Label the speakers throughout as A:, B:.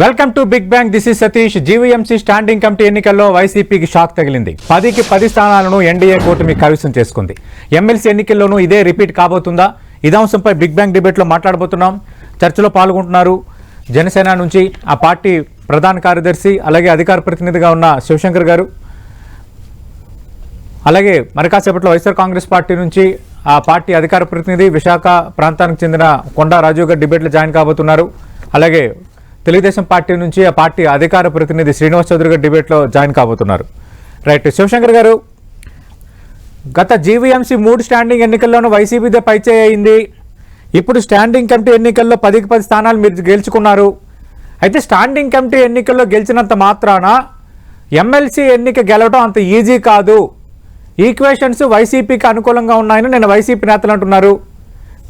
A: Welcome to Big Bang. This is Satish. GVMC standing committee ఎన్నికల్లో వైసీపీకి shock తగిలింది. 10కి 10 స్థానాలను ఎన్డీఏ కూటమి కైవసం చేసుకుంది. ఎమ్మెల్సీ ఎన్నికల్లోనూ ఇదే రిపీట్ కాబోతుందా? ఇదే అంశంపై బిగ్ బ్యాంగ్ డిబేట్లో మాట్లాడబోతున్నాం. చర్చలో పాల్గొంటున్నారు జనసేన నుంచి ఆ పార్టీ ప్రధాన కార్యదర్శి అలాగే అధికార ప్రతినిధిగా ఉన్న శివశంకర్ గారు, అలాగే మరి కాసేపట్లో వైఎస్ఆర్ కాంగ్రెస్ పార్టీ నుంచి ఆ పార్టీ అధికార ప్రతినిధి విశాఖ ప్రాంతానికి చెందిన కొండా రాజు గారు డిబేట్లో జాయిన్ కాబోతున్నారు. అలాగే తెలుగుదేశం పార్టీ నుంచి ఆ పార్టీ అధికార ప్రతినిధి శ్రీనివాస్ చౌదరి గారు డిబేట్లో జాయిన్ కాబోతున్నారు. రైట్, శివశంకర్ గారు, గత జీవీఎంసీ 3 స్టాండింగ్ ఎన్నికల్లోనూ వైసీపీదే పైచేయి అయింది. ఇప్పుడు స్టాండింగ్ కమిటీ ఎన్నికల్లో 10కి 10 స్థానాలు మీరు గెలుచుకున్నారు. అయితే స్టాండింగ్ కమిటీ ఎన్నికల్లో గెలిచినంత మాత్రాన ఎమ్మెల్సీ ఎన్నిక గెలవడం అంత ఈజీ కాదు. ఈక్వేషన్స్ వైసీపీకి అనుకూలంగా ఉన్నాయని నిన్న వైసీపీ నేతలు అంటున్నారు.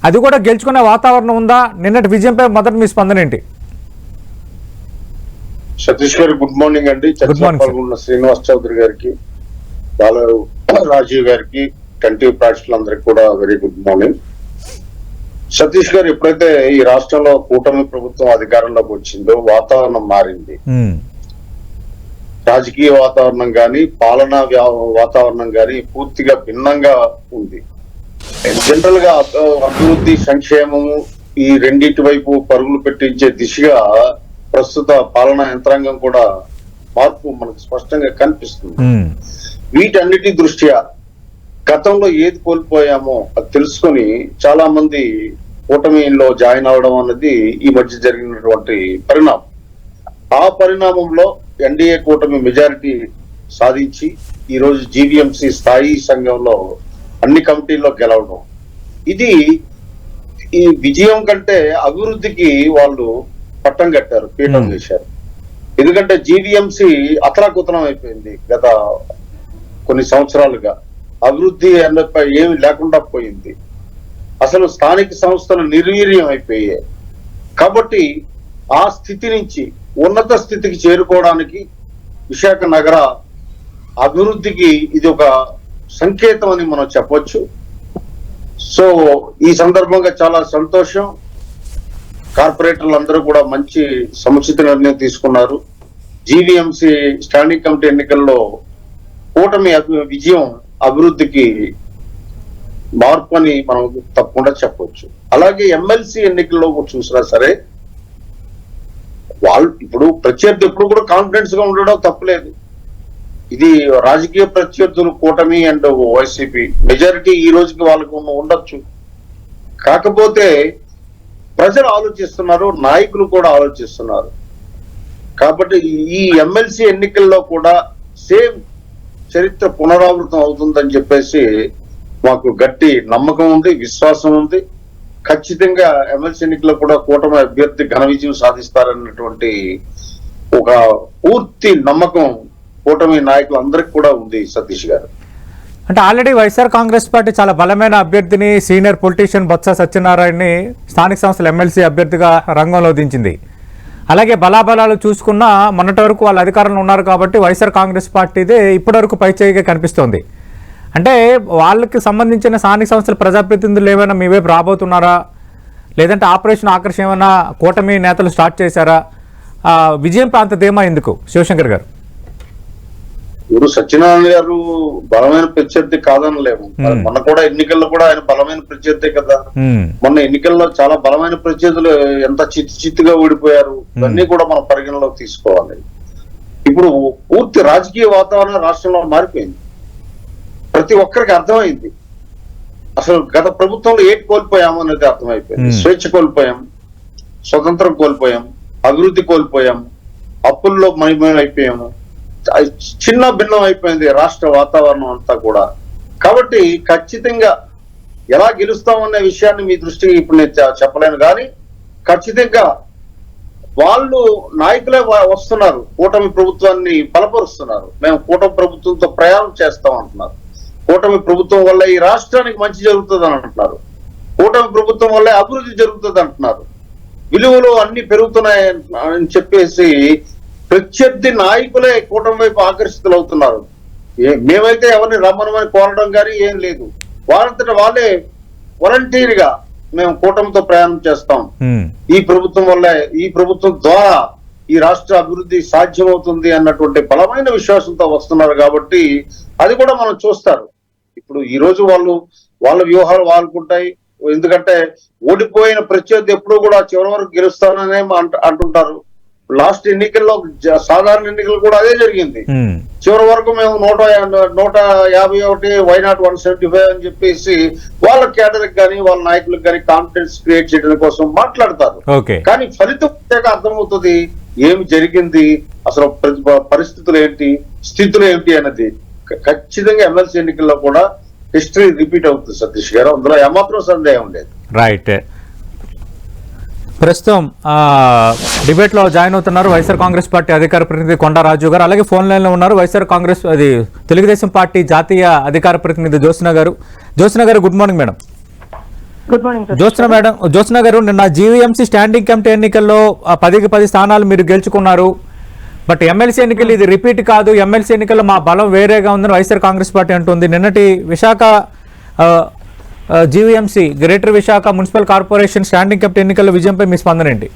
A: అది కూడా గెలుచుకునే వాతావరణం ఉందా? నిన్నటి విజయంపై మొదటి మీ స్పందన ఏంటి?
B: సతీష్ గారు గుడ్ మార్నింగ్ అండి. పాల్గొన్న శ్రీనివాస్ చౌదరి గారికి, బాల రాజీవ్ గారికి, కంటిన్యూ ప్రేక్షకులందరికీ కూడా వెరీ గుడ్ మార్నింగ్. సతీష్ గారు, ఎప్పుడైతే ఈ రాష్ట్రంలో కూటమి ప్రభుత్వం అధికారంలోకి వచ్చిందో వాతావరణం మారింది. రాజకీయ వాతావరణం గాని పాలనా వాతావరణం గాని పూర్తిగా భిన్నంగా ఉంది. జనరల్ గా అభివృద్ధి సంక్షేమము ఈ రెండింటి వైపు పరుగులు పెట్టించే దిశగా ప్రస్తుత పాలనా యంత్రాంగం కూడా మార్పు మనకు స్పష్టంగా కనిపిస్తుంది. వీటన్నిటి దృష్ట్యా గతంలో ఏది కోల్పోయామో అది తెలుసుకొని చాలా మంది కూటమిలో జాయిన్ అవడం అన్నది ఈ మధ్య జరిగినటువంటి పరిణామం. ఆ పరిణామంలో ఎన్డీఏ కూటమి మెజారిటీ సాధించి ఈ రోజు జీవీఎంసీ స్థాయి సంఘంలో అన్ని కమిటీల్లో గెలవడం, ఇది ఈ విజయం కంటే అభివృద్ధికి వాళ్ళు పట్టం కట్టారు, పీఠం వేశారు. ఎందుకంటే జీవీఎంసీ అతలాకుతలం అయిపోయింది. గత కొన్ని సంవత్సరాలుగా అభివృద్ధి అన్నపై ఏమి లేకుండా పోయింది. అసలు స్థానిక సంస్థలు నిర్వీర్యం అయిపోయాయి. కాబట్టి ఆ స్థితి నుంచి ఉన్నత స్థితికి చేరుకోవడానికి విశాఖ నగర అభివృద్ధికి ఇది ఒక సంకేతం అని మనం చెప్పొచ్చు. సో ఈ సందర్భంగా చాలా సంతోషం. కార్పొరేటర్లు అందరూ కూడా మంచి సముచిత నిర్ణయం తీసుకున్నారు. జీవీఎంసీ స్టాండింగ్ కమిటీ ఎన్నికల్లో కూటమి విజయం అభివృద్ధికి మార్పు అని మనం తప్పకుండా చెప్పవచ్చు. అలాగే ఎమ్మెల్సీ ఎన్నికల్లో చూసినా సరే వాళ్ళు ఇప్పుడు ప్రత్యర్థి ఎప్పుడు కూడా కాన్ఫిడెన్స్ గా ఉండడం తప్పలేదు. ఇది రాజకీయ ప్రత్యర్థులు కూటమి అండ్ వైసీపీ మెజారిటీ ఈ రోజుకి వాళ్ళకు ఉండొచ్చు. కాకపోతే ప్రజలు ఆలోచిస్తున్నారు, నాయకులు కూడా ఆలోచిస్తున్నారు. కాబట్టి ఈ ఎమ్మెల్సీ ఎన్నికల్లో కూడా సేమ్ చరిత్ర పునరావృతం అవుతుందని చెప్పేసి మాకు గట్టి నమ్మకం ఉంది, విశ్వాసం ఉంది. ఖచ్చితంగా ఎమ్మెల్సీ ఎన్నికల్లో కూడా కూటమి అభ్యర్థి ఘన విజయం సాధిస్తారన్నటువంటి ఒక పూర్తి నమ్మకం కూటమి నాయకులందరికీ కూడా ఉంది. సతీష్ గారు,
A: అంటే ఆల్రెడీ వైఎస్ఆర్ కాంగ్రెస్ పార్టీ చాలా బలమైన అభ్యర్థిని సీనియర్ పొలిటీషియన్ బొత్స సత్యనారాయణని స్థానిక సంస్థల ఎమ్మెల్సీ అభ్యర్థిగా రంగంలో దించింది. అలాగే బలాబలాలు చూసుకున్నా మొన్నటి వరకు వాళ్ళ అధికారంలో ఉన్నారు కాబట్టి వైఎస్ఆర్ కాంగ్రెస్ పార్టీదే ఇప్పటివరకు పైచేయిగా కనిపిస్తోంది. అంటే వాళ్ళకి సంబంధించిన స్థానిక సంస్థల ప్రజాప్రతినిధులు ఏమైనా మీ వైపు రాబోతున్నారా? లేదంటే ఆపరేషన్ ఆకర్షణ ఏమైనా కూటమి నేతలు స్టార్ట్ చేశారా? విజయం ప్రాంత ధీమా ఎందుకు? శివశంకర్ గారు,
B: ఇప్పుడు సత్యనారాయణ గారు బలమైన ప్రత్యర్థి కాదనలేము. మొన్న కూడా ఎన్నికల్లో కూడా ఆయన బలమైన ప్రత్యర్థి కదా. మొన్న ఎన్నికల్లో చాలా బలమైన ప్రత్యర్థులు ఎంత చిత్తుగా ఓడిపోయారు, ఇవన్నీ కూడా మనం పరిగణలోకి తీసుకోవాలి. ఇప్పుడు పూర్తి రాజకీయ వాతావరణం రాష్ట్రంలో మారిపోయింది. ప్రతి ఒక్కరికి అర్థమైంది అసలు గత ప్రభుత్వంలో ఏంటి కోల్పోయాము అనేది అర్థమైపోయింది. స్వేచ్ఛ కోల్పోయాం, స్వతంత్రం కోల్పోయాం, అభివృద్ధి కోల్పోయాం, అప్పుల్లో మహిమయం అయిపోయాము, చిన్న భిన్నం అయిపోయింది రాష్ట్ర వాతావరణం అంతా కూడా. కాబట్టి ఖచ్చితంగా ఎలా గెలుస్తామనే విషయాన్ని మీ దృష్టికి ఇప్పుడు నేను చెప్పలేను, కానీ ఖచ్చితంగా వాళ్ళు నాయకులే వస్తున్నారు, కూటమి ప్రభుత్వాన్ని బలపరుస్తున్నారు. మేము కూటమి ప్రభుత్వంతో ప్రయాణం చేస్తాం అంటున్నారు. కూటమి ప్రభుత్వం వల్ల ఈ రాష్ట్రానికి మంచి జరుగుతుంది అని అంటున్నారు. కూటమి ప్రభుత్వం వల్ల అభివృద్ధి జరుగుతుంది అంటున్నారు. విలువలు అన్ని పెరుగుతున్నాయి అని చెప్పేసి ప్రత్యర్థి నాయకులే కూటమి వైపు ఆకర్షితులు అవుతున్నారు. మేమైతే ఎవరిని రమ్మనమని కోరడం కానీ ఏం లేదు. వాళ్ళంతటా వాళ్ళే వాలంటీర్ గా మేము కూటమితో ప్రయాణం చేస్తాం. ఈ ప్రభుత్వం వల్ల, ఈ ప్రభుత్వం ద్వారా ఈ రాష్ట్ర అభివృద్ధి సాధ్యమవుతుంది అన్నటువంటి బలమైన విశ్వాసంతో వస్తున్నారు కాబట్టి అది కూడా మనం చూస్తారు. ఇప్పుడు ఈ రోజు వాళ్ళ వ్యూహాలు వాళ్ళకుంటాయి. ఎందుకంటే ఓడిపోయిన ప్రత్యర్థి ఎప్పుడు కూడా చివరి వరకు గెలుస్తాననే అంటుంటారు. లాస్ట్ ఎన్నికల్లో సాధారణ ఎన్నికలు కూడా అదే జరిగింది. చివరి వరకు మేము 151 వైనాట్ 175 అని చెప్పేసి వాళ్ళ కేడర్కి కానీ వాళ్ళ నాయకులకు కానీ కాన్ఫిడెన్స్ క్రియేట్ చేయడం కోసం మాట్లాడతారు. కానీ ఫలితం అర్థమవుతుంది ఏమి జరిగింది, అసలు పరిస్థితులు ఏంటి, స్థితులు ఏంటి అన్నది. ఖచ్చితంగా ఎమ్మెల్సీ ఎన్నికల్లో కూడా హిస్టరీ రిపీట్ అవుతుంది సతీష్ గారు, అందులో ఏమాత్రం సందేహం లేదు.
A: రైట్. ప్రస్తుతం డిబేట్ లో జాయిన్ అవుతున్నారు వైఎస్ఆర్ కాంగ్రెస్ పార్టీ అధికార ప్రతినిధి కొండా రాజు గారు, అలాగే ఫోన్ లైన్ లో ఉన్నారు వైఎస్ఆర్ కాంగ్రెస్ తెలుగుదేశం పార్టీ జాతీయ అధికార ప్రతినిధి జ్యోత్స్న గారు. జ్యోత్స్న గారు good morning madam.
C: Good morning
A: Jyotsna గారు, నిన్న జీవీఎంసీ స్టాండింగ్ కమిటీ ఎన్నికల్లో 10కి 10 స్థానాలు మీరు గెలుచుకున్నారు. బట్ ఎమ్మెల్సీ ఎన్నికలు ఇది రిపీట్ కాదు, ఎమ్మెల్సీ ఎన్నికల్లో మా బలం వేరేగా ఉందని వైఎస్ఆర్ కాంగ్రెస్ పార్టీ అంటుంది. నిన్నటి Visakha GVMC greater Visakha municipal corporation standing committee ఎన్నికల్లో విజయంపై మీ స్పందన ఏంటి?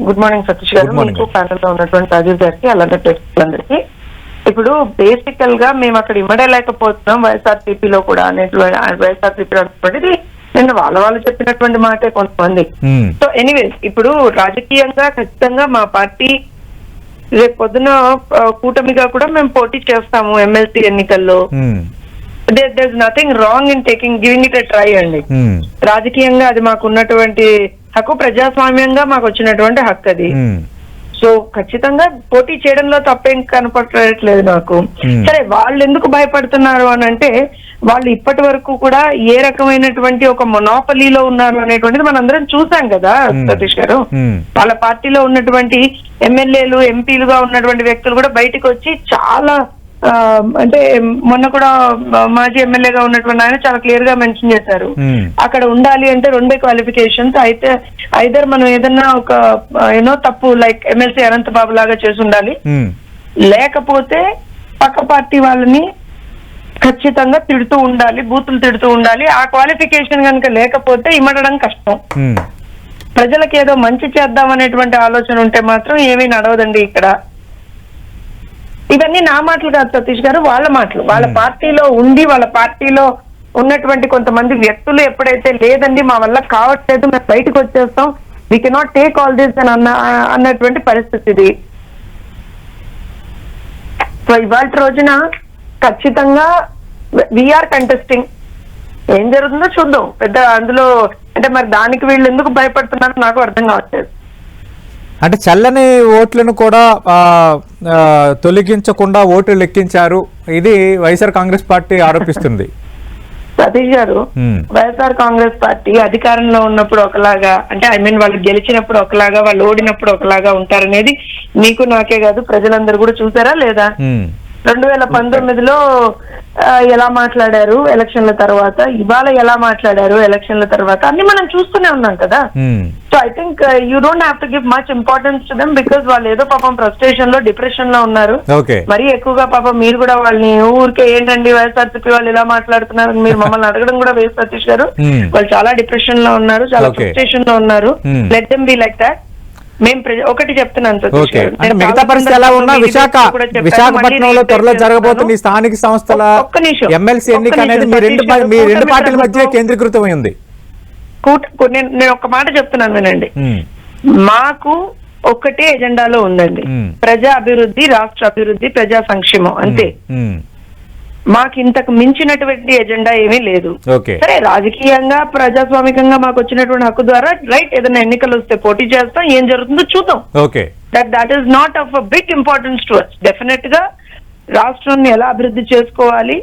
C: గుడ్ మార్నింగ్ సతీష్ గారు, మీకు ప్యానల్ లో ఉన్నటువంటి రాజీవ్ గారికి అలాగే ప్రేక్షకులందరికీ. ఇప్పుడు బేసికల్ గా మేము అక్కడ ఇమ్మడలేకపోతున్నాం వైఎస్ఆర్సీపీలో కూడా వైఎస్ఆర్సీపీ అనేటువంటిది నిన్న వాళ్ళు చెప్పినటువంటి మాటే కొంతమంది. సో ఎనీవేస్ ఇప్పుడు రాజకీయంగా ఖచ్చితంగా మా పార్టీ రేపు పొద్దున కూటమిగా కూడా మేము పోటీ చేస్తాము ఎమ్మెల్సీ ఎన్నికల్లో. there's nothing wrong in giving it a try అండి. రాజకీయంగా అది మాకు ఉన్నటువంటి హక్కు, ప్రజాస్వామ్యంగా మాకు వచ్చినటువంటి హక్కు అది. సో ఖచ్చితంగా పోటీ చేయడంలో తప్పేం కనపడట్లేదు నాకు. సరే, వాళ్ళు ఎందుకు భయపడుతున్నారు అని అంటే వాళ్ళు ఇప్పటి వరకు కూడా ఏ రకమైనటువంటి ఒక మొనోపలీలో ఉన్నారు అనేటువంటిది మనందరం చూసాం కదా సతీష్ గారు. వాళ్ళ పార్టీలో ఉన్నటువంటి ఎమ్మెల్యేలు ఎంపీలుగా ఉన్నటువంటి వ్యక్తులు కూడా బయటకు వచ్చి చాలా అంటే మొన్న కూడా మాజీ ఎమ్మెల్యేగా ఉన్నటువంటి ఆయన చాలా క్లియర్ గా మెన్షన్ చేశారు, అక్కడ ఉండాలి అంటే 2 క్వాలిఫికేషన్స్ అయితే ఐదర్ మనం ఏదన్నా ఒక తప్పు లైక్ ఎమ్మెల్సీ అనంత బాబు లాగా చేసి ఉండాలి, లేకపోతే పక్క పార్టీ వాళ్ళని ఖచ్చితంగా తిడుతూ ఉండాలి, బూతులు తిడుతూ ఉండాలి. ఆ క్వాలిఫికేషన్ కనుక లేకపోతే ఇమ్మడడం కష్టం. ప్రజలకు ఏదో మంచి చేద్దాం అనేటువంటి ఆలోచన ఉంటే మాత్రం ఏమీ నడవదండి ఇక్కడ. ఇవన్నీ నా మాటలు కాదు సతీష్ గారు, వాళ్ళ మాటలు. వాళ్ళ పార్టీలో ఉండి వాళ్ళ పార్టీలో ఉన్నటువంటి కొంతమంది వ్యక్తులు ఎప్పుడైతే లేదండి మా వల్ల కావట్లేదు, మేము బయటకు వచ్చేస్తాం, we cannot take all this అని అన్నటువంటి పరిస్థితి ఇది. సో ఇవాళ రోజున ఖచ్చితంగా వీఆర్ కంటెస్టింగ్. ఏం జరుగుతుందో చూద్దాం. పెద్ద అందులో అంటే మరి దానికి వీళ్ళు ఎందుకు భయపడుతున్నారో నాకు అర్థం కావట్లేదు.
A: అంటే చల్లని ఓట్లను కూడా తొలగించకుండా ఓట్లు లెక్కించారు, ఇది వైఎస్ఆర్ కాంగ్రెస్ పార్టీ ఆరోపిస్తుంది.
C: సతీష్ గారు, వైఎస్ఆర్ కాంగ్రెస్ పార్టీ అధికారంలో ఉన్నప్పుడు ఒకలాగా, అంటే వాళ్ళు గెలిచినప్పుడు ఒకలాగా, వాళ్ళు ఓడినప్పుడు ఒకలాగా ఉంటారనేది మీకు నాకే కాదు ప్రజలందరూ కూడా చూసారా లేదా? 2019లో ఎలా మాట్లాడారు ఎలక్షన్ల తర్వాత, ఇవాళ ఎలా మాట్లాడారు ఎలక్షన్ల తర్వాత, అన్ని మనం చూస్తూనే ఉన్నాం కదా. So I think you don't have to give much importance to them, because వాళ్ళు ఏదో పాపం ఫ్రస్ట్రేషన్ లో డిప్రెషన్ లో ఉన్నారు. మరీ ఎక్కువగా పాపం మీరు కూడా వాళ్ళని ఊరికే ఏంటండి వైఎస్ఆర్సీపీ వాళ్ళు ఇలా మాట్లాడుతున్నారు మీరు మమ్మల్ని అడగడం కూడా వేస్ట్ సతీష్ గారు. వాళ్ళు చాలా డిప్రెషన్ లో ఉన్నారు, చాలా ఫ్రస్ట్రేషన్ లో ఉన్నారు. Let them be like that. మేము ఒకటి చెప్తున్నాను
A: మిగతా పరిస్థితి ఎలా ఉన్నా విశాఖపట్నంలో త్వరలో జరగబోతున్న ఈ స్థానిక సంస్థల ఎమ్మెల్సీ ఎన్నిక అనేది మీ రెండు పార్టీల మధ్య కేంద్రీకృతమైంది.
C: నేను ఒక మాట చెప్తున్నాను వినండి, మాకు ఒక్కటే ఎజెండాలో ఉందండి, ప్రజా అభివృద్ధి, రాష్ట్ర అభివృద్ధి, ప్రజా సంక్షేమం, అంతే. మాకు ఇంతకు మించినటువంటి ఎజెండా ఏమీ లేదు. సరే, రాజకీయంగా ప్రజాస్వామికంగా మాకు వచ్చినటువంటి హక్కు ద్వారా రైట్, ఏదైనా ఎన్నికలు వస్తే పోటీ చేస్తాం, ఏం జరుగుతుందో చూద్దాం. That is not of a big importance to us. Definite గా రాష్ట్రాన్ని ఎలా అభివృద్ధి చేసుకోవాలి,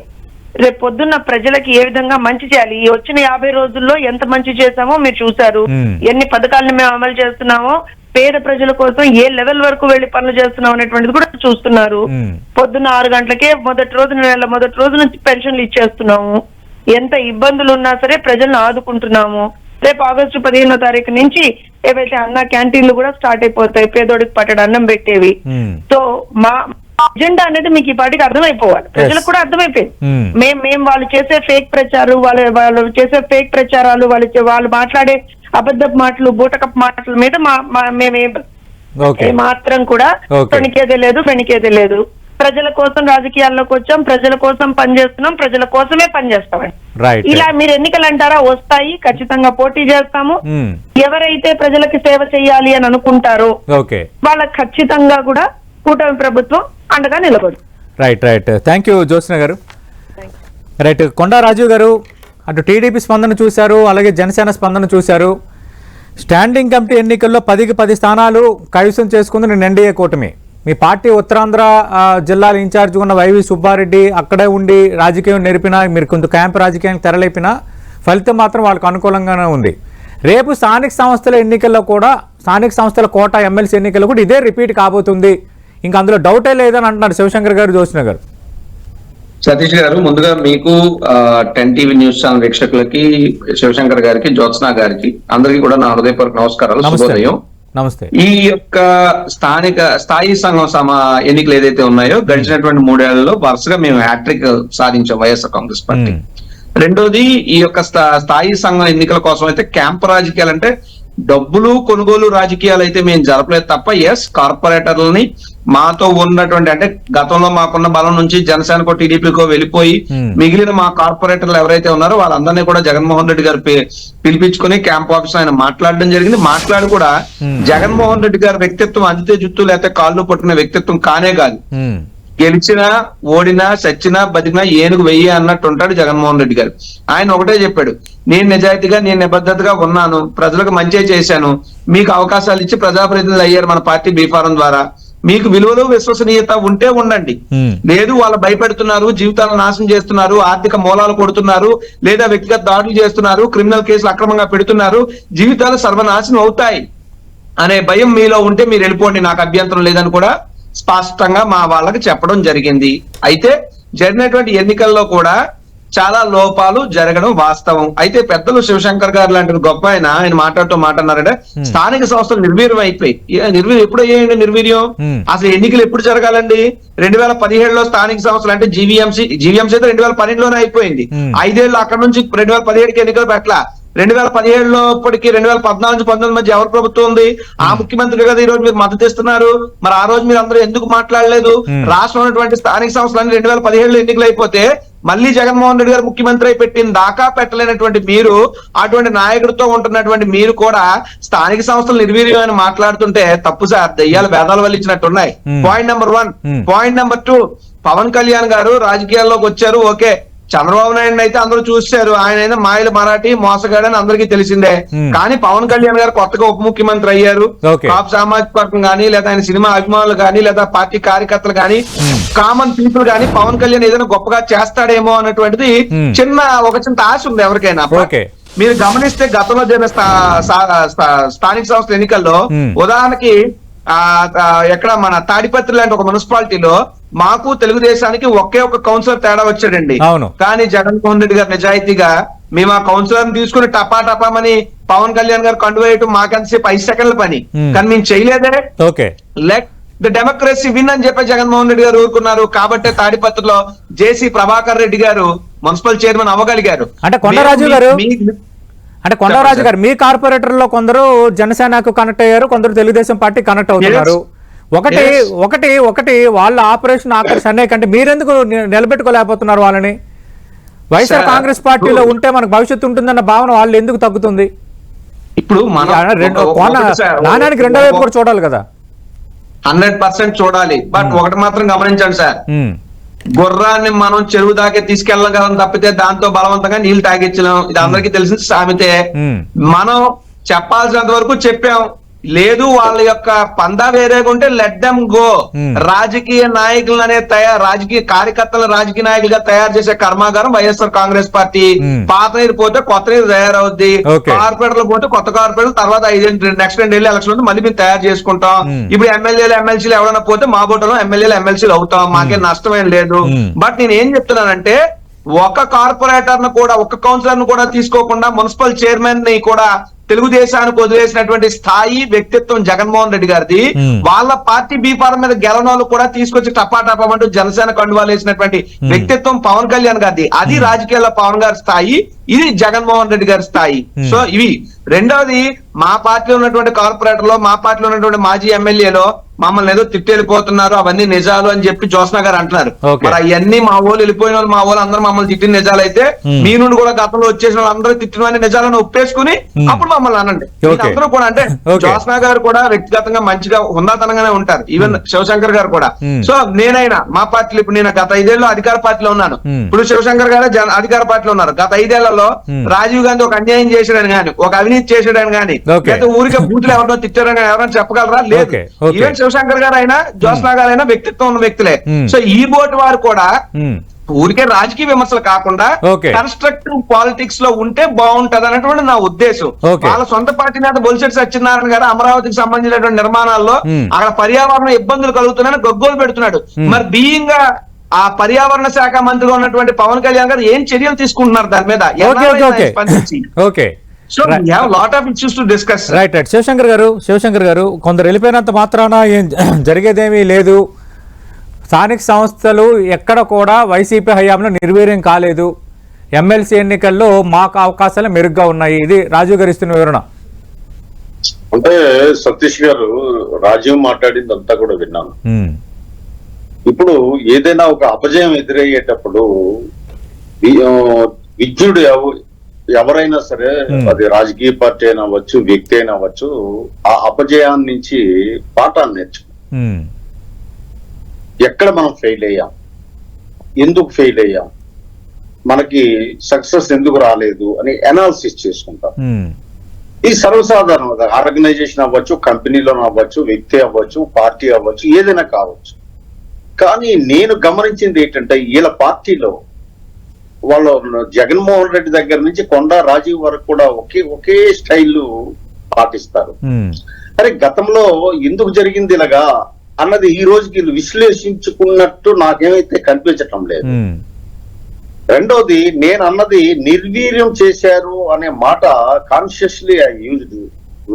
C: రేపు పొద్దున్న ప్రజలకి ఏ విధంగా మంచి చేయాలి, ఈ వచ్చిన 50 రోజుల్లో ఎంత మంచి చేశామో మీరు చూసారు, ఎన్ని పథకాలను మేము అమలు చేస్తున్నామో, పేద ప్రజల కోసం ఏ లెవెల్ వరకు వెళ్లి పనులు చేస్తున్నాం అనేటువంటిది కూడా చూస్తున్నారు. పొద్దున్న 6 గంటలకే నెల మొదటి రోజు నుంచి పెన్షన్లు ఇచ్చేస్తున్నాము. ఎంత ఇబ్బందులు ఉన్నా సరే ప్రజలను ఆదుకుంటున్నాము. రేపు ఆగస్టు 15వ తారీఖు నుంచి ఏవైతే అన్న క్యాంటీన్లు కూడా స్టార్ట్ అయిపోతాయి, పేదోడికి పట్టడం అన్నం పెట్టేవి. సో మా అజెండా అనేది మీకు ఈ పార్టీకి అర్థమైపోవాలి, ప్రజలకు కూడా అర్థమైపోయింది. మేము వాళ్ళు చేసే ఫేక్ ప్రచారం, వాళ్ళు చేసే ఫేక్ ప్రచారాలు, వాళ్ళు మాట్లాడే అబద్ధపు మాటలు, బూటకపు మాటల మీద
A: Okay.
C: ఏ మాత్రం కూడా
A: Okay.
C: వెనికేదే లేదు. ప్రజల కోసం రాజకీయాల్లోకి వచ్చాం, ప్రజల కోసం పనిచేస్తున్నాం, ప్రజల కోసమే పనిచేస్తామండి.
A: రైట్.
C: ఇలా మీరు ఎన్నికలు అంటారా, వస్తాయి, ఖచ్చితంగా పోటీ చేస్తాము. ఎవరైతే ప్రజలకి సేవ చేయాలి అని అనుకుంటారో
A: ఓకే,
C: వాళ్ళకి ఖచ్చితంగా కూడా కూటమి ప్రభుత్వం అండగా నిలబడు.
A: Right right. Thank you Jyotsna గారు. రైట్, కొండా రాజు గారు, అటు టీడీపీ స్పందన చూశారు, అలాగే జనసేన స్పందన చూశారు. స్టాండింగ్ కమిటీ ఎన్నికల్లో 10కి 10 స్థానాలు కైవసం చేసుకుంది నేను ఎన్డీఏ కూటమి. మీ పార్టీ ఉత్తరాంధ్ర జిల్లాల ఇన్ఛార్జ్ ఉన్న వైవి సుబ్బారెడ్డి అక్కడే ఉండి రాజకీయం నేర్పినా, మీరు కొంత క్యాంప్ రాజకీయానికి తెరలేపినా ఫలితం మాత్రం వాళ్ళకు అనుకూలంగానే ఉంది. రేపు స్థానిక సంస్థల ఎన్నికల్లో కూడా, స్థానిక సంస్థల కోట ఎమ్మెల్సీ ఎన్నికల్లో కూడా ఇదే రిపీట్ కాబోతుంది, ఇంకా అందులో డౌటే లేదని అంటున్నారు శివశంకర్ గారు, జ్యోత్స్న గారు.
D: సతీష్ గారు, ముందుగా మీకు 10 టీవీ న్యూస్ ఛానల్ వీక్షకులకి, శివశంకర్ గారికి, జ్యోత్స్న గారికి అందరికీ కూడా నా హృదయపూర్వక నమస్కారాలు, శుభోదయం.
A: నమస్తే.
D: ఈ యొక్క స్థాయి సంఘం ఎన్నికలు ఏదైతే ఉన్నాయో గడిచినటువంటి 3 ఏళ్లలో వరుసగా మేము హ్యాట్రిక్ సాధించాం వైఎస్ఆర్ కాంగ్రెస్ పార్టీ. రెండోది, ఈ యొక్క స్థాయి సంఘం ఎన్నికల కోసం అయితే క్యాంప్ రాజకీయాలు అంటే డబ్బులు కొనుగోలు రాజకీయాలు అయితే మేము జరపలేదు తప్ప, ఎస్ కార్పొరేటర్లని మాతో ఉన్నటువంటి, అంటే గతంలో మాకున్న బలం నుంచి జనసేనకో టీడీపీకో వెళ్ళిపోయి మిగిలిన మా కార్పొరేటర్లు ఎవరైతే ఉన్నారో వాళ్ళందరినీ కూడా జగన్మోహన్ రెడ్డి గారు పిలిపించుకుని క్యాంప్ ఆఫీస్ ఆయన మాట్లాడడం జరిగింది. మాట్లాడి కూడా జగన్మోహన్ రెడ్డి గారి వ్యక్తిత్వం అంతే జుత్తు లేకపోతే కాళ్ళు పట్టుకునే వ్యక్తిత్వం కానే కాదు. గెలిచినా ఓడినా చచ్చినా బతికినా ఏనుగు వెయ్యి అన్నట్టు ఉంటాడు జగన్మోహన్ రెడ్డి గారు. ఆయన ఒకటే చెప్పాడు, నేను నిజాయితీగా, నేను నిబద్ధతగా ఉన్నాను, ప్రజలకు మంచి చేశాను, మీకు అవకాశాలు ఇచ్చి ప్రజాప్రతినిధులు అయ్యారు మన పార్టీ బీఫారం ద్వారా, మీకు విలువలు విశ్వసనీయత ఉంటే ఉండండి, లేదు వాళ్ళు భయపెడుతున్నారు, జీవితాలను నాశనం చేస్తున్నారు, ఆర్థిక మూలాలు కొడుతున్నారు, లేదా వ్యక్తిగత దాడులు చేస్తున్నారు, క్రిమినల్ కేసులు అక్రమంగా పెడుతున్నారు, జీవితాలు సర్వనాశనం అవుతాయి అనే భయం మీలో ఉంటే మీరు వెళ్ళిపోండి, నాకు అభ్యంతరం లేదని కూడా స్పష్టంగా మా వాళ్ళకి చెప్పడం జరిగింది. అయితే జరిగినటువంటి ఎన్నికల్లో కూడా చాలా లోపాలు జరగడం వాస్తవం. అయితే పెద్దలు శివశంకర్ గారు లాంటి గొప్ప ఆయన మాట్లాడుతూ మాట్లాడారంటే స్థానిక సంస్థలు నిర్వీర్యం అయిపోయి, ఎప్పుడు అయ్యాయండి నిర్వీర్యం? అసలు ఎన్నికలు ఎప్పుడు జరగాలండి? 2017లో స్థానిక సంస్థలు అంటే జీవీఎంసీ అయితే 2012లోనే అయిపోయింది. 5 ఏళ్ళు అక్కడ నుంచి 2017కి ఎన్నికలు పెట్టలా. 2017లో ఇప్పటికి 2014-19 మధ్య ఎవరి ప్రభుత్వం ఉంది? ఆ ముఖ్యమంత్రి కదా ఈ రోజు మీరు మద్దతు ఇస్తున్నారు. మరి ఆ రోజు మీరు అందరూ ఎందుకు మాట్లాడలేదు? రాష్ట్రంలో ఉన్నటువంటి స్థానిక సంస్థలన్నీ 2017లో ఎన్నికలు అయిపోతే మళ్ళీ జగన్మోహన్ రెడ్డి గారు ముఖ్యమంత్రి అయి పెట్టిన దాకా పెట్టలేనటువంటి మీరు, అటువంటి నాయకుడితో ఉంటున్నటువంటి మీరు కూడా స్థానిక సంస్థలు నిర్వీర్యం అని మాట్లాడుతుంటే తప్పు సార్, దయ్యాలు వేదాలు వల్లించినట్టున్నాయి. Point number 1. Point number 2, Pawan Kalyan garu రాజకీయాల్లోకి వచ్చారు, ఓకే. చంద్రబాబు నాయుడు అయితే అందరూ చూశారు, ఆయన మాయల మరాఠీ మోసగాడని అందరికీ తెలిసిందే. కానీ పవన్ కళ్యాణ్ గారు కొత్తగా ఉప ముఖ్యమంత్రి అయ్యారు. కాపు సామాజిక వర్గం కానీ, లేదా ఆయన సినిమా అభిమానులు కానీ, లేదా పార్టీ కార్యకర్తలు కానీ, కామన్ పీపుల్ కానీ పవన్ కళ్యాణ్ ఏదైనా గొప్పగా చేస్తాడేమో అన్నటువంటిది ఒక చిన్న ఆశ ఉంది ఎవరికైనా. మీరు గమనిస్తే గతంలో జరిగిన స్థానిక సంస్థల ఎన్నికల్లో ఉదాహరణకి ఎక్కడ మన తాడిపత్రి లాంటి ఒక మున్సిపాలిటీలో మాకు తెలుగుదేశానికి ఒకే ఒక కౌన్సిలర్ తేడా వచ్చాడండి. కానీ జగన్మోహన్ రెడ్డి గారు నిజాయితీగా మేము ఆ కౌన్సిలర్ తీసుకుని టపాటపామని పవన్ కళ్యాణ్ గారు కండువేయటం మాకెంతసేపు 5 సెకండ్ల పని, కానీ మేము చేయలేదే. లెట్ ద డెమోక్రసీ విన్ అని చెప్పి జగన్మోహన్ రెడ్డి గారు ఊరుకున్నారు. కాబట్టే తాడిపత్రిలో జేసీ ప్రభాకర్ రెడ్డి గారు మున్సిపల్ చైర్మన్ అవ్వగలిగారు.
A: అంటే కొండరాజు గారు, మీ కార్పొరేటర్ లో కొందరు జనసేనకు కనెక్ట్ అయ్యారు, కొందరు తెలుగుదేశం పార్టీ కనెక్ట్ అవుతున్నారు. ఒకటి వాళ్ళ ఆపరేషన్ ఆకర్షణ కంటే మీరెందుకు నిలబెట్టుకోలేకపోతున్నారు వాళ్ళని? వైఎస్ఆర్ కాంగ్రెస్ పార్టీలో ఉంటే మనకు భవిష్యత్తు ఉంటుందన్న భావన వాళ్ళు ఎందుకు తగ్గుతుంది?
D: ఇప్పుడు
A: నాణ్యానికి రెండో వైపు కూడా చూడాలి కదా.
D: 100% చూడాలి. బట్ ఒకటి మాత్రం గమనించండి సార్, గుర్రాన్ని మనం చెరువు దాకే తీసుకెళ్ళగలం తప్పితే దాంతో బలవంతంగా నీళ్లు తాగించలేం. ఇది అందరికీ తెలిసిన సామెతే. మనం చెప్పాల్సినంత వరకు చెప్పాం. లేదు వాళ్ళ యొక్క పందా వేరేగా ఉంటే లెట్ దెమ్ గో. రాజకీయ నాయకులనే రాజకీయ కార్యకర్తల రాజకీయ నాయకులుగా తయారు చేసే కర్మాగారం వైఎస్ఆర్ కాంగ్రెస్ పార్టీ. పాత నీరు పోతే కొత్త నీరు తయారవుద్ది, కార్పొరేటర్లు పోతే కొత్త కార్పొరేటర్లు, తర్వాత నెక్స్ట్ 2 ఏళ్ళు ఎలక్షన్ మళ్ళీ మేము తయారు చేసుకుంటాం. ఇప్పుడు ఎమ్మెల్యేలు ఎమ్మెల్సీలు ఎవరైనా పోతే మా బోటలో ఎమ్మెల్యేలు ఎమ్మెల్సీలు అవుతాం, మాకేం నష్టమేం లేదు. బట్ నేను ఏం చెప్తున్నానంటే, ఒక కార్పొరేటర్ ను కూడా, ఒక కౌన్సిలర్ ను కూడా తీసుకోకుండా మున్సిపల్ చైర్మన్ ని కూడా తెలుగుదేశానికి వదిలేసినటువంటి స్థాయి వ్యక్తిత్వం జగన్మోహన్ రెడ్డి గారిది. వాళ్ళ పార్టీ బీఫారం మీద గెలనాలు కూడా తీసుకొచ్చి టపాటపమంటూ జనసేన కండువాలు వేసినటువంటి వ్యక్తిత్వం పవన్ కళ్యాణ్ గారిది. అది రాజకీయాల్లో పవన్ గారి స్థాయి, ఇది జగన్మోహన్ రెడ్డి గారి స్థాయి. సో ఇవి రెండవది మా పార్టీలో ఉన్నటువంటి కార్పొరేటర్లో, మా పార్టీలో ఉన్నటువంటి మాజీ ఎమ్మెల్యేలో మమ్మల్ని ఏదో తిట్టెళ్ళిపోతున్నారు, అవన్నీ నిజాలు అని చెప్పి జ్యోత్స్న గారు అంటున్నారు.
A: Okay.
D: మరి అవన్నీ మా వాళ్ళు వెళ్ళిపోయిన వాళ్ళు, మా వాళ్ళు అందరూ మమ్మల్ని తిట్టిన నిజాలైతే మీ నుండి కూడా గతంలో వచ్చేసిన వాళ్ళందరూ తిట్టిన నిజాలను ఒప్పేసుకుని అప్పుడు మమ్మల్ని అనండి.
A: Okay.
D: అందరూ కూడా అంటే
A: Okay.
D: జ్యోత్స్న గారు కూడా వ్యక్తిగతంగా మంచిగా హుందాతనంగానే ఉంటారు, ఈవెన్ శివశంకర్ గారు కూడా. సో నేనైనా మా పార్టీలో ఇప్పుడు నేను గత 5 ఏళ్ళు అధికార పార్టీలో ఉన్నాను, ఇప్పుడు శివశంకర్ గారు అధికార పార్టీలో ఉన్నారు. గత 5 ఏళ్లలో రాజీవ్ గాంధీ ఒక అన్యాయం చేశాడని కానీ, ఒక అవినీతి చేశాడని కానీ,
A: Okay.
D: లేకపోతే ఊరికే బూతులు ఎవరినో తిట్టారని కానీ ఎవరైనా చెప్పగలరా? లేదు.
A: Okay. Okay.
D: ఈవెన్ శివశంకర్ గారు అయినా, జ్యోత్స్న గారు అయినా వ్యక్తిత్వం ఉన్న వ్యక్తులే. సో ఈ బోర్డు వారు కూడా ఊరికే రాజకీయ విమర్శలు కాకుండా
A: Okay.
D: కన్స్ట్రక్టివ్ పాలిటిక్స్ లో ఉంటే బాగుంటది అనేటువంటి నా ఉద్దేశం.
A: Okay.
D: వాళ్ళ సొంత పార్టీ నేత బొలిశెట్టి సత్యనారాయణ గారు అమరావతికి సంబంధించినటువంటి నిర్మాణాల్లో అక్కడ పర్యావరణ ఇబ్బందులు కలుగుతున్నాయని గొగ్గోలు పెడుతున్నాడు. మరి బీయింగ్ ఆ పర్యావరణ శాఖ మంత్రిగా ఉన్నటువంటి పవన్ కళ్యాణ్ గారు ఏం చర్యలు తీసుకుంటున్నారు దాని మీద?
A: Okay,
D: so we have lot of issues to discuss.
A: Right. Shivashankar garu కొందరు వెళ్ళిపోయినంత మాత్రాన ఏం జరిగేదేమీ లేదు, స్థానిక సంస్థలు ఎక్కడ కూడా వైసీపీ హయాంలో నిర్వీర్యం కాలేదు, ఎమ్మెల్సీ ఎన్నికల్లో మాకు అవకాశాలు మెరుగ్గా ఉన్నాయి, ఇది రాజీవ్ గారు ఇస్తున్న వివరణ.
B: అంటే సతీష్ గారు రాజీవ్ మాట్లాడిందంతా కూడా విన్నాను. ఇప్పుడు ఏదైనా ఒక అపజయం ఎదురయ్యేటప్పుడు విద్యుడు ఎవరైనా సరే, అది రాజకీయ పార్టీ అయినా అవ్వచ్చు, వ్యక్తి అయినా అవ్వచ్చు, ఆ అపజయాన్ని నుంచి పాఠాన్ని నేర్చుకో. ఎక్కడ మనం ఫెయిల్ అయ్యాం, ఎందుకు ఫెయిల్ అయ్యాం, మనకి సక్సెస్ ఎందుకు రాలేదు అని అనాలిసిస్ చేసుకుంటాం. ఇది సర్వసాధారణం. ఆర్గనైజేషన్ అవ్వచ్చు, కంపెనీలో అవ్వచ్చు, వ్యక్తి అవ్వచ్చు, పార్టీ అవ్వచ్చు, ఏదైనా కావచ్చు. కానీ నేను గమనించింది ఏంటంటే వీళ్ళ పార్టీలో వాళ్ళు జగన్మోహన్ రెడ్డి దగ్గర నుంచి కొండా రాజీవ్ వరకు కూడా ఒకే స్టైల్ పాటిస్తారు. అరే గతంలో ఎందుకు జరిగింది ఇలాగా అన్నది ఈ రోజుకి వీళ్ళు విశ్లేషించుకున్నట్టు నాకేమైతే కనిపించటం లేదు. రెండోది, నేను అన్నది నిర్వీర్యం చేశారు అనే మాట consciously I used.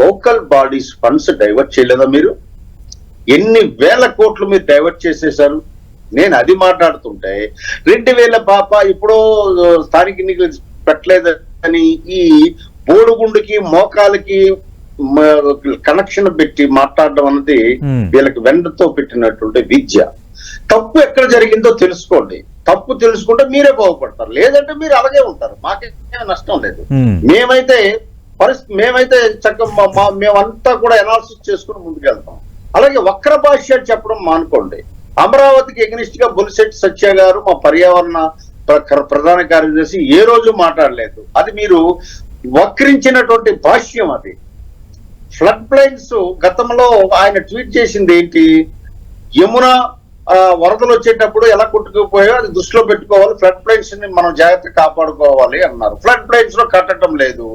B: Local bodies funds divert చేయలేదా మీరు? ఎన్ని వేల కోట్లు మీరు డైవర్ట్ చేసేశారు. నేను అది మాట్లాడుతుంటే 2000 పాప ఇప్పుడు స్థానిక ఎన్నికలు పెట్టలేదని ఈ బోడుగుండుకి మోకాలకి కనెక్షన్ పెట్టి మాట్లాడడం అన్నది వీళ్ళకి వెండతో పెట్టినటువంటి విద్య. తప్పు ఎక్కడ జరిగిందో తెలుసుకోండి. తప్పు తెలుసుకుంటే మీరే బాగుపడతారు, లేదంటే మీరు అలాగే ఉంటారు. మాకేం నష్టం లేదు. మేమైతే చక్కగా మేమంతా కూడా అనాలిసిస్ చేసుకుని ముందుకెళ్తాం. అలాగే వక్ర భాష్య చెప్పడం మానుకోండి. అమరావతికి ఎగ్నిస్ట్ గా బొలిశెట్టి సత్య గారు, మా పర్యావరణ ప్రధాన కార్యదర్శి, ఏ రోజు మాట్లాడలేదు. అది మీరు వక్రించినటువంటి భాష్యం. అది ఫ్లడ్ ప్లైన్స్ గతంలో ఆయన ట్వీట్ చేసింది ఏంటి? యమున వరదలు వచ్చేటప్పుడు ఎలా కొట్టుకుపోయో అది దృష్టిలో పెట్టుకోవాలి, ఫ్లడ్ ప్లైన్స్ ని మనం జాగ్రత్తగా కాపాడుకోవాలి అన్నారు. ఫ్లడ్ ప్లైన్స్ లో కట్టడం లేదు.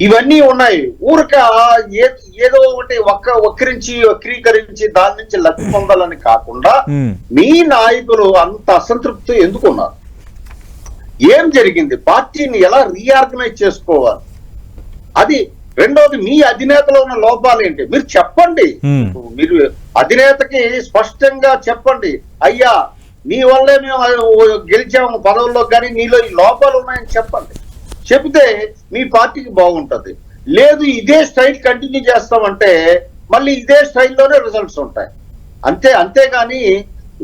B: ఇవన్నీ ఉన్నాయి. ఊరిక ఏదో ఒకటి వక్రీకరించి దాని నుంచి లబ్ధి పొందాలని కాకుండా మీ నాయకులు అంత అసంతృప్తి ఎందుకున్నారు? ఏం జరిగింది? పార్టీని ఎలా రీఆర్గనైజ్ చేసుకోవాలి? అది. రెండోది, మీ అధినేతలో ఉన్న లోపాలు ఏంటి మీరు చెప్పండి. మీరు అధినేతకి స్పష్టంగా చెప్పండి, అయ్యా నీ వల్లే మేము గెలిచాము పదవుల్లో, కానీ నీలో ఈ లోపాలు ఉన్నాయని చెప్పండి. చెబితే మీ పార్టీకి బాగుంటది. లేదు ఇదే స్టైల్ కంటిన్యూ చేస్తామంటే మళ్ళీ ఇదే స్టైల్లోనే రిజల్ట్స్ ఉంటాయి. అంతేగాని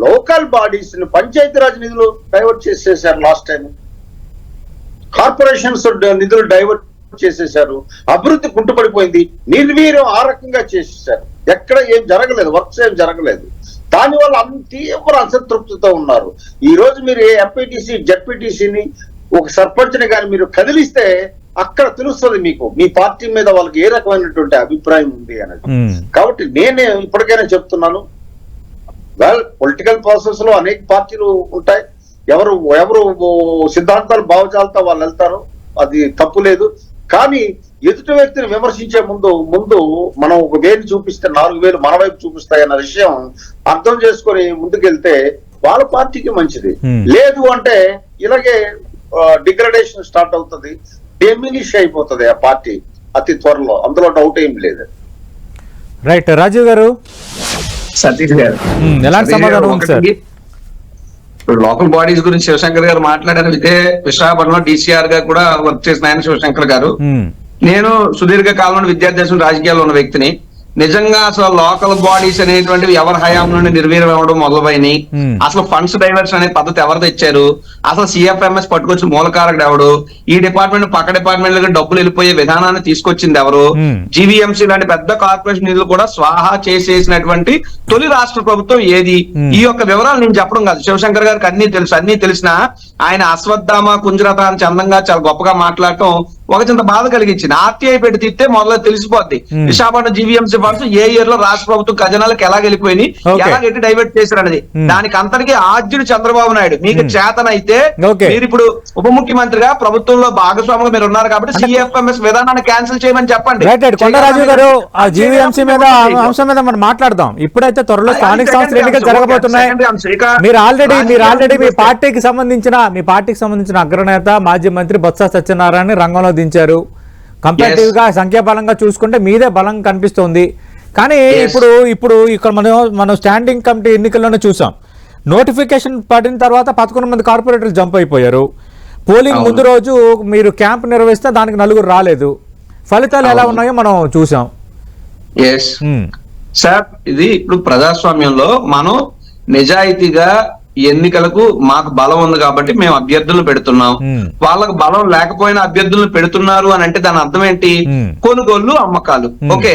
B: లోకల్ బాడీస్ ని పంచాయతీరాజ్ నిధులు డైవర్ట్ చేసేసారు, లాస్ట్ టైం కార్పొరేషన్స్ నిధులు డైవర్ట్ చేసేసారు, అభివృద్ధి కుంటుపడిపోయింది, నిర్వీర్యం ఆ రకంగా చేసేసారు. ఎక్కడ ఏం జరగలేదు, వర్క్స్ ఏం జరగలేదు. దానివల్ల అంత తీవ్ర అసంతృప్తితో ఉన్నారు. ఈ రోజు మీరు ఏ ఎంపీటీసీ జడ్పీటీసీని ఒక సర్పంచ్ని కానీ మీరు కదిలిస్తే అక్కడ తెలుస్తుంది మీకు మీ పార్టీ మీద వాళ్ళకి ఏ రకమైనటువంటి అభిప్రాయం ఉంది అనేది. కాబట్టి నేనే ఇప్పటికైనా చెప్తున్నాను, పొలిటికల్ ప్రాసెస్ లో అనేక పార్టీలు ఉంటాయి. ఎవరు సిద్ధాంతాలు భావజాలతో వాళ్ళు వెళ్తారు, అది తప్పు లేదు. కానీ ఎదుటి వ్యక్తిని విమర్శించే ముందు మనం ఒక వేలు చూపిస్తే 4 వేలు మన వైపు చూపిస్తాయన్న విషయం అర్థం చేసుకొని ముందుకెళ్తే వాళ్ళ పార్టీకి మంచిది. లేదు అంటే ఇలాగే డిగ్రేడేషన్ స్టార్ట్ అవుతుంది, డిమినిష్ అయిపోతుంది ఆ పార్టీ అతి త్వరలో, అందులో డౌట్ ఏం లేదు.
A: రైట్. రాజీవ్ గారు,
D: సతీష్ గారు
A: ఎలాంటి సమాధానం ఉంది సార్?
D: ఇప్పుడు లోకల్ బాడీస్ గురించి శివశంకర్ గారు మాట్లాడారు. ఇదే విశాఖపట్నంలో DCR గా కూడా వర్క్ చేసిన ఆయన శివశంకర్ గారు. నేను సుదీర్ఘ కాలం నుండి విద్యార్థి రాజకీయాల్లో ఉన్న వ్యక్తిని. నిజంగా అసలు లోకల్ బాడీస్ అనేటువంటివి ఎవరి హయాం నుండి నిర్వీర్యం అవ్వడం మొదలుపోయినాయి. అసలు ఫండ్స్ డైవర్షన్ అనే పద్ధతి ఎవరు తెచ్చారు, అసలు సిఎఫ్ఎంఎస్ పట్టుకొచ్చి మూలకారకుడు ఎవడు, ఈ డిపార్ట్మెంట్ పక్క డిపార్ట్మెంట్ డబ్బులు వెళ్ళిపోయే విధానాన్ని తీసుకొచ్చింది ఎవరు, జీవీఎంసీ లాంటి పెద్ద కార్పొరేషన్ నిధులు కూడా స్వాహా చేసేసినటువంటి తొలి రాష్ట్ర ప్రభుత్వం ఏది? ఈ యొక్క వివరాలు నేను చెప్పడం కాదు, శివశంకర్ గారికి అన్ని తెలిసినా ఆయన అశ్వత్థామ కుంజరత అని చందంగా చాలా గొప్పగా మాట్లాడటం ఒక చింత బాధ కలిగించింది. ఆర్టీఐ పెట్టి తిస్తే మొదలు తెలిసిపోద్ది విశాఖపట్నం జీవీఎంసీ ఫండ్స్ ఏ ఇయర్ లో రాష్ట్ర ప్రభుత్వం ఖజనాలకు ఎలా వెళ్ళిపోయి ఎలా ఎట్టి డైవర్ట్ చేశారనేది. దానికి అంతటికీ ఆద్యుడు చంద్రబాబు నాయుడు. మీకు చేతనైతే మీరు ఇప్పుడు ఉప ముఖ్యమంత్రిగా ప్రభుత్వంలో భాగస్వామిగా మీరు ఉన్నారు కాబట్టి సిఎఫ్ఎంఎస్ విధానాన్ని క్యాన్సిల్ చేయమని చెప్పండి.
A: కొండరాజు గారు ఆ జీవీఎంసీ మీద అంశం మీద మనం మాట్లాడదాం. ఇప్పుడైతే త్వరలో స్థానిక సంస్థల ఎన్నికలు జరగబోతున్నాయి. మీరు ఆల్రెడీ మీ పార్టీకి సంబంధించిన అగ్రనేత మాజీ మంత్రి బొత్స సత్యనారాయణ రంగంలో దించారు. కంపారిటివ్ గా సంఖ్యాబలంగా చూసుకుంటే మీదే బలం కనిపిస్తోంది. కానీ ఇప్పుడు ఇక్కడ మనం స్టాండింగ్ కమిటీ ఎన్నికల్లోనే చూసాం. నోటిఫికేషన్ పడిన తర్వాత 11 మంది కార్పొరేటర్లు జంప్ అయిపోయారు. పోలింగ్ ముందు రోజు మీరు క్యాంప్ నిర్వహిస్తే దానికి 4 రాలేదు. ఫలితాలు ఎలా ఉన్నాయో మనం చూసాం.
D: సార్, ఇది ఇప్పుడు ప్రజాస్వామ్యంలో మనం నిజాయితీగా ఎన్నికలకు మాకు బలం ఉంది కాబట్టి మేము అభ్యర్థులను పెడుతున్నాం. వాళ్ళకు బలం లేకపోయినా అభ్యర్థులను పెడుతున్నారు అని అంటే దాని అర్థం ఏంటి? కొనుగోళ్లు, అమ్మకాలు. ఓకే,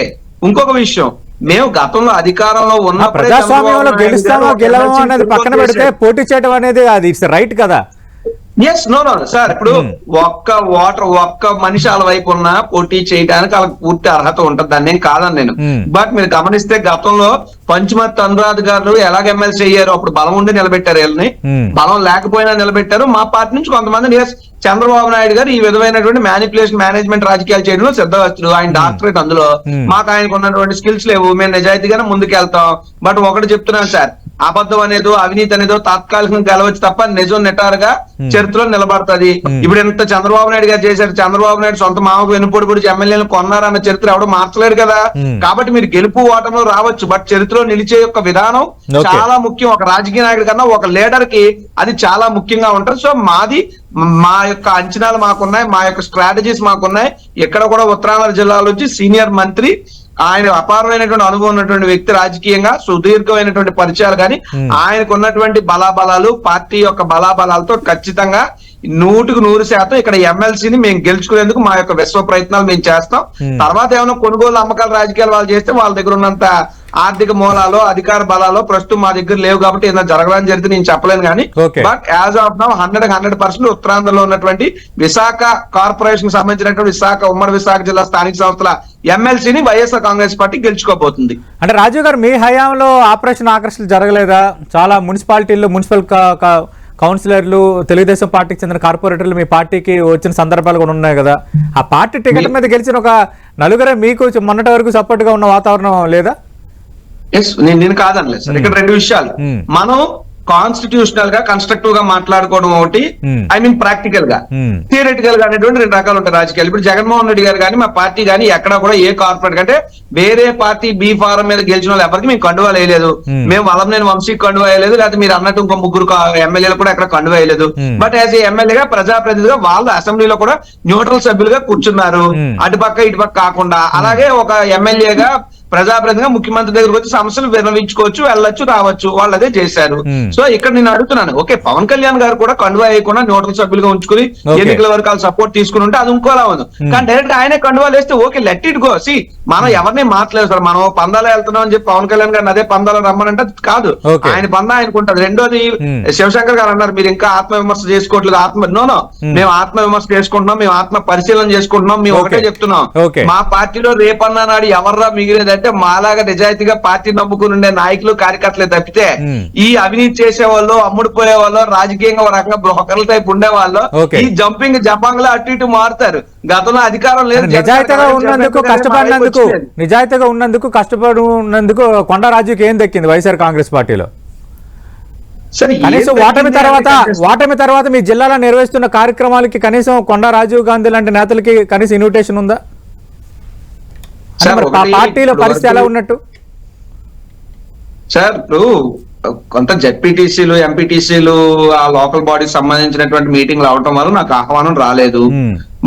D: ఇంకొక విషయం, మేము గతంలో అధికారంలో ఉన్న
A: ప్రజాస్వామ్యంలో గెలుస్తామో గెలవమో అనేది పక్కన పెడితే పోటీ చేయడం అనేది అది ఇట్స్ రైట్ కదా.
D: నో సార్, ఇప్పుడు ఒక్క మనిషి వాళ్ళ వైపు ఉన్న పోటీ చేయడానికి వాళ్ళకి పూర్తి అర్హత ఉంటుంది, దాన్ని ఏం కాదని నేను. బట్ మీరు గమనిస్తే గతంలో పంచుమత్ అనురాధ్ గారు ఎలాగ ఎమ్మెల్సీ అయ్యారు, అప్పుడు బలం ఉండి నిలబెట్టారు వీళ్ళని, బలం లేకపోయినా నిలబెట్టారు. మా పార్టీ నుంచి కొంతమంది చంద్రబాబు నాయుడు గారు ఈ విధమైనటువంటి మ్యానిపులేషన్ మేనేజ్మెంట్ రాజకీయాలు చేయడంలో సిద్ధవస్తుడు. ఆయన డాక్టరేట్ అందులో. మాకు ఆయనకు ఉన్నటువంటి స్కిల్స్ లేవు, మేము నిజాయితీగానే ముందుకెళ్తాం. బట్ ఒకటి చెప్తున్నాను సార్, అబద్ధం అనేదో అవినీతి అనేదో తాత్కాలికంగా గెలవచ్చు తప్ప నిజం నిటారుగా చరిత్రలో నిలబడుతుంది. ఇప్పుడు ఎంత చంద్రబాబు నాయుడు గారు చేశారు, చంద్రబాబు నాయుడు సొంత మామకు వెనుపొడి పొడి ఎమ్మెల్యేలు కొన్నారన్న చరిత్ర ఎవడో మార్చలేరు కదా. కాబట్టి మీరు గెలుపు ఓటంలో రావచ్చు, బట్ చరిత్రలో నిలిచే యొక్క విధానం చాలా ముఖ్యం. ఒక రాజకీయ నాయకుడి కన్నా ఒక లీడర్ కి అది చాలా ముఖ్యంగా ఉంటుంది. సో మా యొక్క అంచనాలు మాకున్నాయి, మా యొక్క స్ట్రాటజీస్ మాకున్నాయి. ఎక్కడ కూడా ఉత్తరాంధ్ర జిల్లాల నుంచి సీనియర్ మంత్రి, ఆయన అపారమైనటువంటి అనుభవం ఉన్నటువంటి వ్యక్తి, రాజకీయంగా సుదీర్ఘమైనటువంటి పరిచయాలు, కానీ ఆయనకు ఉన్నటువంటి బలాబలాలు, పార్టీ యొక్క బలాబలాలతో ఖచ్చితంగా 100% ఇక్కడ ఎమ్మెల్సీని మేము గెలుచుకునేందుకు మా యొక్క విశ్వ ప్రయత్నాలు మేము చేస్తాం. తర్వాత ఏమైనా కొనుగోలు అమ్మకాల రాజకీయాలు వాళ్ళు చేస్తే వాళ్ళ దగ్గర ఉన్నంత ఆర్థిక మూలాలు, అధికార బలాలు ప్రస్తుతం మా దగ్గర లేవు కాబట్టి ఏదైనా జరగడానికి జరిగితే నేను చెప్పలేను. కానీ బట్ యాజ్ ఆఫ్ నౌ 100% ఉత్తరాంధ్రలో ఉన్నటువంటి విశాఖ కార్పొరేషన్ సంబంధించినటువంటి ఉమ్మడి విశాఖ జిల్లా స్థానిక సంస్థల ఎమ్మెల్సీని వైఎస్ఆర్ కాంగ్రెస్ పార్టీ గెలుచుకోబోతుంది.
A: అంటే రాజీవ్ గారు, మీ హయాంలో ఆపరేషన్ ఆకర్షణ జరగలేదా? చాలా మున్సిపాలిటీల్లో మున్సిపల్ కౌన్సిలర్లు, తెలుగుదేశం పార్టీకి చెందిన కార్పొరేటర్లు మీ పార్టీకి వచ్చిన సందర్భాలు కూడా ఉన్నాయి కదా. ఆ పార్టీ టికెట్ మీద గెలిచిన ఒక 4 మీకు మొన్నటి వరకు సపోర్ట్ గా ఉన్న వాతావరణం లేదా?
D: నేను కాదనలేదు సార్. ఇక్కడ 2 విషయాలు. మనం కాన్స్టిట్యూషనల్ గా కన్స్ట్రక్టివ్ గా మాట్లాడుకోవడం ఒకటి, ఐ మీన్ ప్రాక్టికల్ గా, థియరిటికల్ గా అనేటువంటి 2 రకాలు ఉంటాయి రాజకీయాలు. ఇప్పుడు జగన్మోహన్ రెడ్డి గారు కానీ మా పార్టీ కానీ ఎక్కడ కూడా ఏ కార్పొరేట్ కంటే వేరే పార్టీ బీ ఫారం మీద గెలిచిన వాళ్ళు ఎవరికి మేము కండువా వేయలేదు. మేము వలంనేని వంశీకి కండువా వేయలేదు, లేకపోతే మీరు అన్నట్టు ఇంకో 3 ఎమ్మెల్యేలు కూడా ఎక్కడ కండువా వేయలేదు. బట్ యాజ్ ఏ ఎమ్మెల్యేగా, ప్రజాప్రతినిధిగా వాళ్ళు అసెంబ్లీలో కూడా న్యూట్రల్ సభ్యులుగా కూర్చున్నారు, అటుపక్క ఇటుపక్క కాకుండా. అలాగే ఒక ఎమ్మెల్యేగా, ప్రజాప్రతినిధిగా ముఖ్యమంత్రి దగ్గరకు వచ్చి సమస్యలు విన్నవించుకోవచ్చు, వెళ్ళొచ్చు, రావచ్చు. వాళ్ళు అదే చేశారు. సో ఇక్కడ నేను అడుగుతున్నాను, ఓకే, పవన్ కళ్యాణ్ గారు కూడా కండువా వేయకుండా న్యూట్రల్ సభ్యులుగా ఉంచుకుని ఎన్నికల వరకు వాళ్ళు సపోర్ట్ తీసుకుని ఉంటే అది ఇంకోలా ఉంది. కానీ డైరెక్ట్ ఆయనే కండువా వేస్తే okay, let it go. See, మనం ఎవరిని మాట్లాడలేదు సార్. మనం పందాలు వెళ్తున్నాం అని చెప్పి పవన్ కళ్యాణ్ గారిని అదే పందాలు రమ్మనంటే కాదు, ఆయన పందా ఆయనకుంటది. రెండోది, శివశంకర్ గారు అన్నారు మీరు ఇంకా ఆత్మవిమర్శ చేసుకోవట్లేదు. నో, మేము ఆత్మవిమర్శ చేసుకుంటున్నాం, మేము ఆత్మ పరిశీలన చేసుకుంటున్నాం. మేము ఒకటే చెప్తున్నాం, మా పార్టీలో రేపన్నా నాడు ఎవర్రా మిగిలేదంటే మాలాగా నిజాయితీగా పార్టీ నమ్ముకుని ఉండే నాయకులు, కార్యకర్తలే తప్పితే ఈ అవినీతి చేసే వాళ్ళు, అమ్ముడుపోయే వాళ్ళు, రాజకీయంగా ఒక రకంగా బ్రోకర్ల టైప్ ఉండే వాళ్ళు ఈ జంపింగ్ జపాంగ్ లో అటు ఇటు మారుతారు. గతంలో అధికారం లేదు.
A: నిజాయితీగా ఉన్నందుకు కొండరాజుకి ఏం దక్కింది వైఎస్ఆర్ కాంగ్రెస్ పార్టీలో? కనీసం ఓటమి తర్వాత మీ జిల్లాలో నిర్వహిస్తున్న కార్యక్రమాలకి కనీసం కొండా రాజీవ్ గాంధీ లాంటి నేతలకి కనీసం ఇన్విటేషన్ ఉందా? పార్టీలో పరిస్థితి ఎలా ఉన్నట్టు
D: సార్? ఇప్పుడు కొంత జెడ్పీటీసీలు, ఎంపీటీసీలు, ఆ లోకల్ బాడీకి సంబంధించినటువంటి మీటింగ్లు అవటం వల్ల నాకు ఆహ్వానం రాలేదు.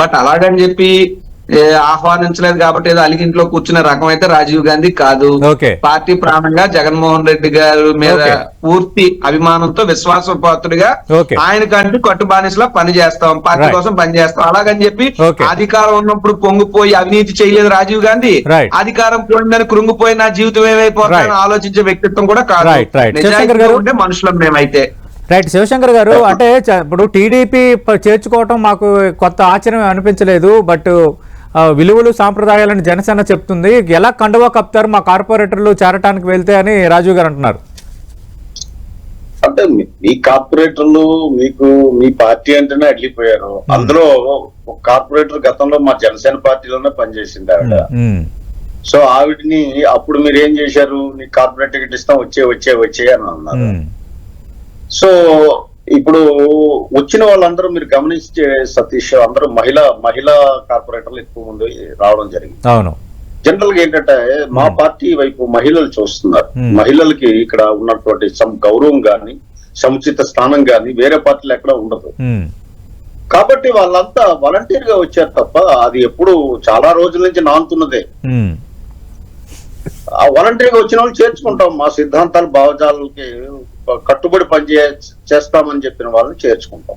D: బట్ అలాగని చెప్పి ఆహ్వానించలేదు కాబట్టి ఏదో అలిగింట్లో కూర్చున్న రకం అయితే రాజీవ్ గాంధీ కాదు.
A: ఓకే.
D: పార్టీ ప్రాణంగా జగన్మోహన్ రెడ్డి గారి మీద
A: ఓకే.
D: పూర్తి అభిమానంతో విశ్వాసపాత్రుడిగా
A: ఓకే.
D: ఆయనకంటూ కట్టుబానిసలా పని చేస్తాం, పార్టీ
A: Right.
D: కోసం పని చేస్తాం. అలాగని చెప్పి
A: ఓకే.
D: అధికారం ఉన్నప్పుడు పొంగిపోయి అవినీతి చేయలేదు రాజీవ్ గాంధీ.
A: Right.
D: అధికారం పోయిందని కృంగిపోయి నా జీవితం ఏమైపోతుందని
A: Right.
D: ఆలోచించే వ్యక్తిత్వం కూడా కాదు.
A: Right, right. శివశంకర్
D: నిజాయితీగా
A: గారు?
D: ఉండే మనుషులం మేమైతే.
A: రైట్ శివశంకర్ గారు, అంటే ఇప్పుడు టీడీపీ చేర్చుకోవటం మాకు కొత్త ఆశ్చర్యం అనిపించలేదు, బట్ విలువలు సాంప్రదాయాలను జనసేన చెప్తుంది. ఎలా కండువా కప్తారు మా కార్పొరేటర్లు చేరటానికి వెళ్తే అని రాజీవ్ గారు అంటున్నారు.
B: అంటే మీ కార్పొరేటర్లు మీకు మీ పార్టీ అంటేనే అడ్లిపోయారు. అందులో ఒక కార్పొరేటర్ గతంలో మా జనసేన పార్టీలోనే పనిచేసింది ఆవిడ. సో ఆవిడని అప్పుడు మీరు ఏం చేశారు, నీ కార్పొరేట్ టికెట్ ఇస్తాం వచ్చే అని అన్నారు. సో ఇప్పుడు వచ్చిన వాళ్ళందరూ మీరు గమనించే సతీష్, అందరూ మహిళా కార్పొరేటర్లు ఎక్కువ మంది రావడం జరిగింది.
A: అవును.
B: జనరల్ గా ఏంటంటే మా పార్టీ వైపు మహిళలు చూస్తున్నారు. మహిళలకి ఇక్కడ ఉన్నటువంటి గౌరవం గాని సముచిత స్థానం గాని వేరే పార్టీలు ఎక్కడ ఉండదు. కాబట్టి వాళ్ళంతా వాలంటీర్ గా వచ్చారు తప్ప అది ఎప్పుడు చాలా రోజుల నుంచి నానుతున్నదే. ఆ వాలంటీర్ గా వచ్చిన వాళ్ళు చేర్చుకుంటాం, మా సిద్ధాంతాలు భావజాలకి కట్టుబడి చేస్తామని చెప్పిన వాళ్ళని చేర్చుకుంటాం.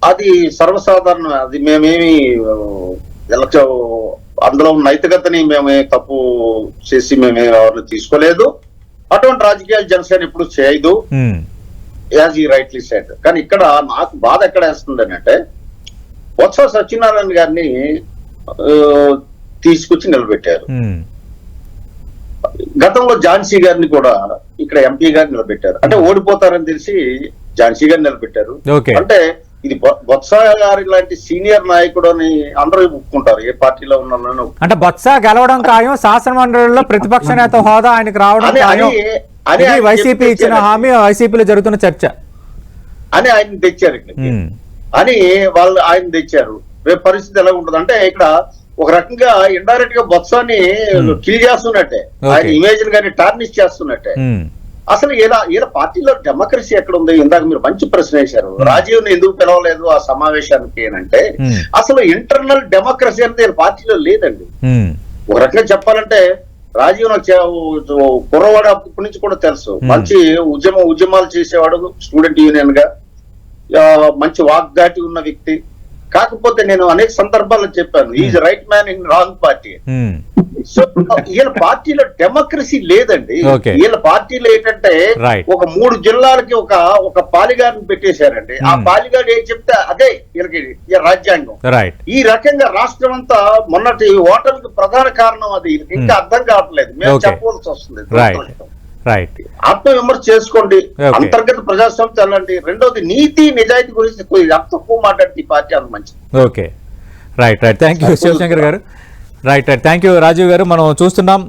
B: అది సర్వసాధారణ. అది మేమేమి అందులో నైతికతని మేమే తప్పు చేసి మేమే ఎవరిని తీసుకోలేదు. అటువంటి రాజకీయాలు జనసేన ఇప్పుడు చేయదు, యాజ్ ఈ రైట్లీ సెడ్. కానీ ఇక్కడ నాకు బాధ ఎక్కడ వేస్తుంది అంటే బొత్స సత్యనారాయణ గారిని తీసుకొచ్చి నిలబెట్టారు. గతంలో ఝాన్సీ గారిని కూడా ఇక్కడ ఎంపీ గారిని నిలబెట్టారు. అంటే ఓడిపోతారని తెలిసి ఝాన్సీ గారిని నిలబెట్టారు. అంటే ఇది బొత్స గారి లాంటి సీనియర్ నాయకుడు అని అందరూ ఒప్పుకుంటారు, ఏ పార్టీలో ఉన్నారని.
A: అంటే బొత్స గెలవడం ఖాయం, శాసన మండలిలో ప్రతిపక్ష నేత హోదా ఆయనకు రావడం ఖాయం అని వైసీపీ ఇచ్చిన హామీ, వైసీపీలో జరుగుతున్న చర్చ
B: అని ఆయన తెచ్చారు ఇక్కడ అని వాళ్ళు ఆయన తెచ్చారు. రేపు పరిస్థితి ఎలా ఉంటుంది అంటే ఇక్కడ ఒక రకంగా ఇండైరెక్ట్ గా బొత్సాన్ని కిల్ చేస్తున్నట్టే, ఆయన ఇమేజ్ కానీ టార్నిష్ చేస్తున్నట్టే. అసలు ఇలా పార్టీలో డెమోక్రసీ ఎక్కడ ఉంది? ఇందాక మీరు మంచి ప్రశ్న వేశారు, రాజీవ్ ని ఎందుకు పిలవలేదు ఆ సమావేశానికి అంటే అసలు ఇంటర్నల్ డెమోక్రసీ అనేది పార్టీలో లేదండి. ఒక రకంగా చెప్పాలంటే రాజీవ్ నాకు కుర్రవాడు అప్పటి నుంచి కూడా తెలుసు, మంచి ఉద్యమాలు చేసేవాడు, స్టూడెంట్ యూనియన్ గా మంచి వాగ్దాటి ఉన్న వ్యక్తి. కాకపోతే నేను అనేక సందర్భాల్లో చెప్పాను, is right man in wrong party. So వీళ్ళ పార్టీలో డెమోక్రసీ లేదండి. వీళ్ళ పార్టీలో ఏంటంటే ఒక 3 జిల్లాలకి ఒక పాలిగారిని పెట్టేశారండి. ఆ పాలిగారు ఏం చెప్తే అదే వీళ్ళకి రాజ్యాంగం. ఈ రకంగా రాష్ట్రం అంతా మొన్నటి ఓటమికి ప్రధాన కారణం అది. ఇంకా అర్థం కావట్లేదు, మేము చెప్పవలసి వస్తుంది. ఆత్మవిమర్శ చేసుకోండి, అంతర్గత ప్రజాస్వామ్యం చల్లండి. రెండోది నీతి నిజాయితీ గురించి అంత తక్కువ మాట్లాడితే ఈ పార్టీ అంత మంచిది.
A: Okay, right. Thank you Shivashankar garu. Right. Thank you Rajiv గారు. మనం చూస్తున్నాం